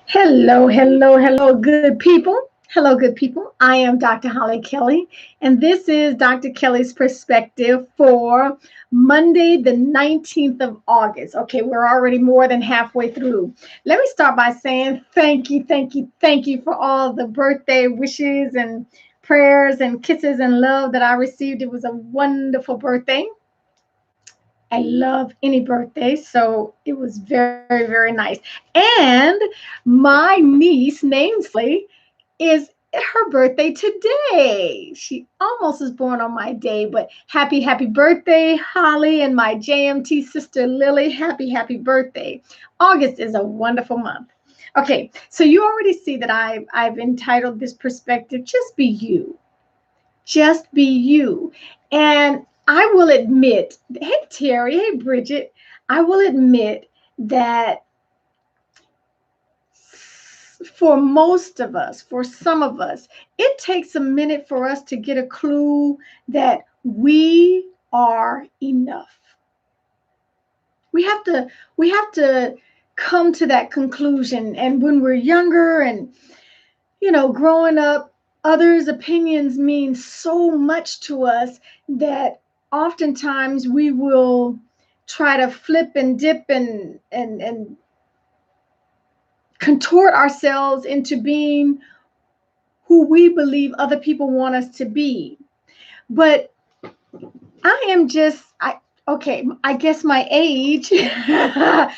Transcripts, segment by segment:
Hello, hello, hello, good people. Hello, good people. I am Dr. Hollie Kelly, and this is Dr. Kelly's perspective for Monday, the 19th of August. Okay, we're already more than halfway through. Let me start by saying thank you, thank you, thank you for all the birthday wishes and prayers and kisses and love that I received. It was a wonderful birthday. I love any birthday, so it was very, very nice. And my niece, namesly, is her birthday today. She almost was born on my day, but happy, happy birthday, Holly, and my JMT sister Lily. Happy, happy birthday. August is a wonderful month. Okay, so you already see that I've entitled this perspective, Just Be You. Just be you. And I will admit, hey Terry, hey Bridget, I will admit that for most of us, for some of us, it takes a minute for us to get a clue that we are enough. We have to come to that conclusion. And when we're younger and growing up, others' opinions mean so much to us that oftentimes we will try to flip and dip and contort ourselves into being who we believe other people want us to be. But I am just, I guess my age, I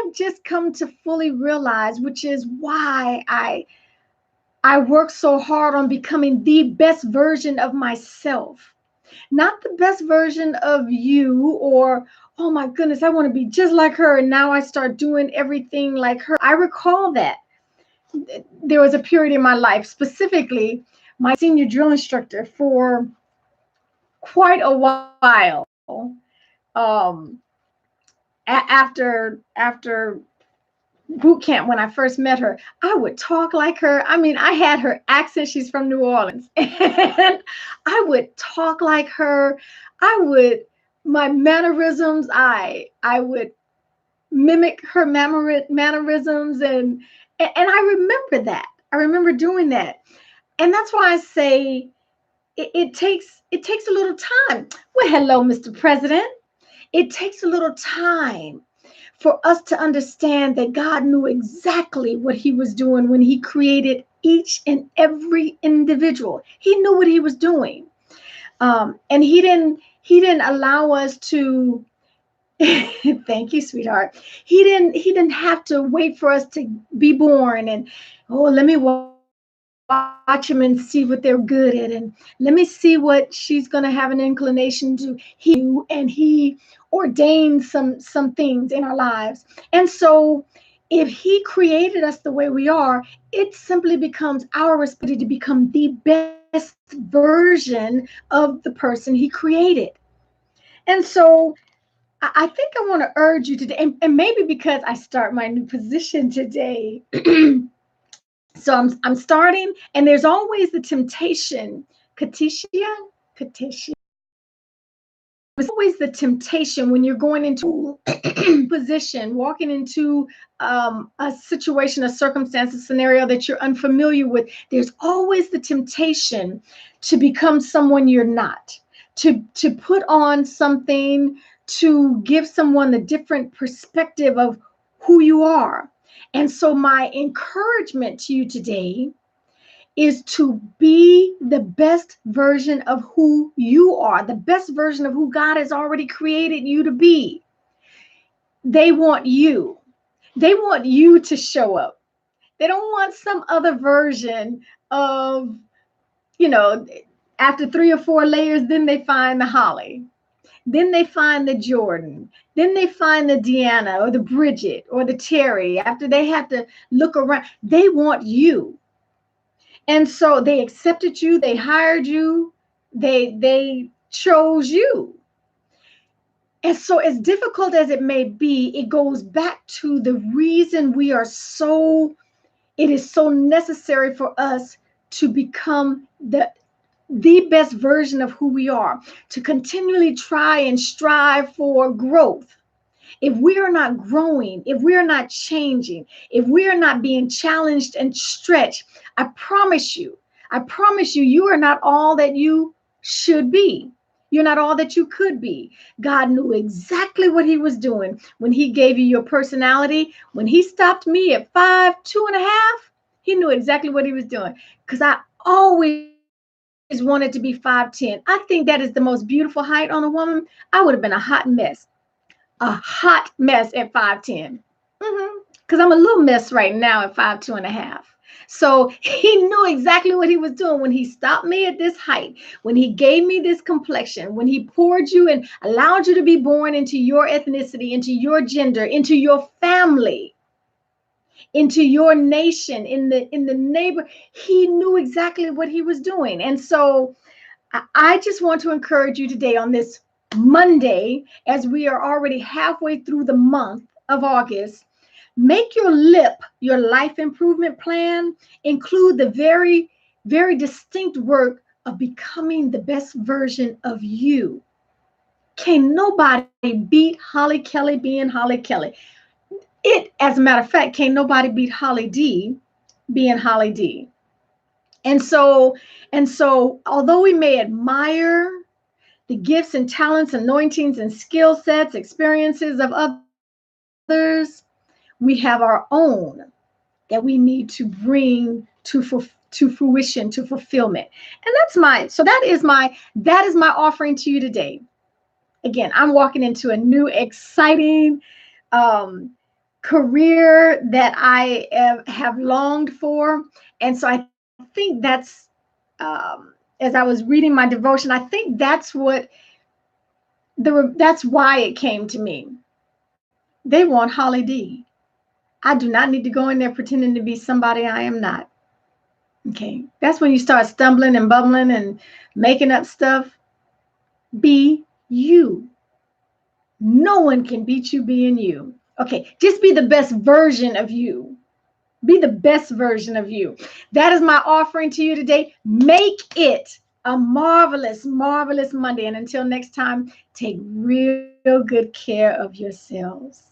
have just come to fully realize, which is why I work so hard on becoming the best version of myself. Not the best version of you or, oh my goodness, I want to be just like her. And now I start doing everything like her. I recall that there was a period in my life, specifically my senior drill instructor for quite a while. Um, after boot camp, when I first met her, I would talk like her. I mean, I had her accent. She's from New Orleans. And I would talk like her. I would, my mannerisms, I would mimic her mannerisms. And I remember that. I remember doing that. And that's why I say it takes a little time. Well, hello, Mr. President. It takes a little time for us to understand that God knew exactly what he was doing when he created each and every individual. He knew what he was doing. And he didn't allow us to thank you, sweetheart. He didn't have to wait for us to be born and, oh, let me watch them and see what they're good at, and let me see what she's going to have an inclination to. And he ordained some things in our lives. And so if he created us the way we are, it simply becomes our responsibility to become the best version of the person he created. And so I think I want to urge you today, and maybe because I start my new position today. So I'm starting, and there's always the temptation, Katisha, Katisha. There's always the temptation when you're going into position, walking into a situation, a circumstance, a scenario that you're unfamiliar with. There's always the temptation to become someone you're not, to put on something, to give someone a different perspective of who you are. And so my encouragement to you today is to be the best version of who you are, the best version of who God has already created you to be. They want you. They want you to show up. They don't want some other version of, you know, after 3 or 4 layers, then they find the Holly. Then they find the Jordan. Then they find the Deanna or the Bridget or the Terry. After they have to look around, they want you. And so they accepted you, they hired you, they chose you. And so as difficult as it may be, it goes back to the reason it is so necessary for us to become the best version of who we are, to continually try and strive for growth. if we are not growing, if we are not changing, if we are not being challenged and stretched, I promise you, you are not all that you should be. You're not all that you could be. God knew exactly what he was doing when he gave you your personality. When he stopped me at 5'2.5", he knew exactly what he was doing. Because I always wanted to be 5'10". I think that is the most beautiful height on a woman. I would have been a hot mess at 5'10". Because I'm a little mess right now at 5'2.5". So he knew exactly what he was doing when he stopped me at this height, when he gave me this complexion, when he poured you and allowed you to be born into your ethnicity, into your gender, into your family, into your nation, in the neighbor. He knew exactly what he was doing. And so I just want to encourage you today on this Monday, as we are already halfway through the month of August. Make your life improvement plan, include the very, very distinct work of becoming the best version of you. Can nobody beat Hollie Kelly being Hollie Kelly? As a matter of fact, can't nobody beat Hollie D being Hollie D. And so, although we may admire the gifts and talents, anointings and skill sets, experiences of others, we have our own that we need to bring to fruition, to fulfillment. And that is my offering to you today. Again, I'm walking into a new exciting um, career that I have longed for. And so I think as I was reading my devotion, I think that's why it came to me. They want Hollie D. I do not need to go in there pretending to be somebody I am not. Okay. That's when you start stumbling and bubbling and making up stuff. Be you. No one can beat you being you. Okay. Just be the best version of you. Be the best version of you. That is my offering to you today. Make it a marvelous, marvelous Monday. And until next time, take real good care of yourselves.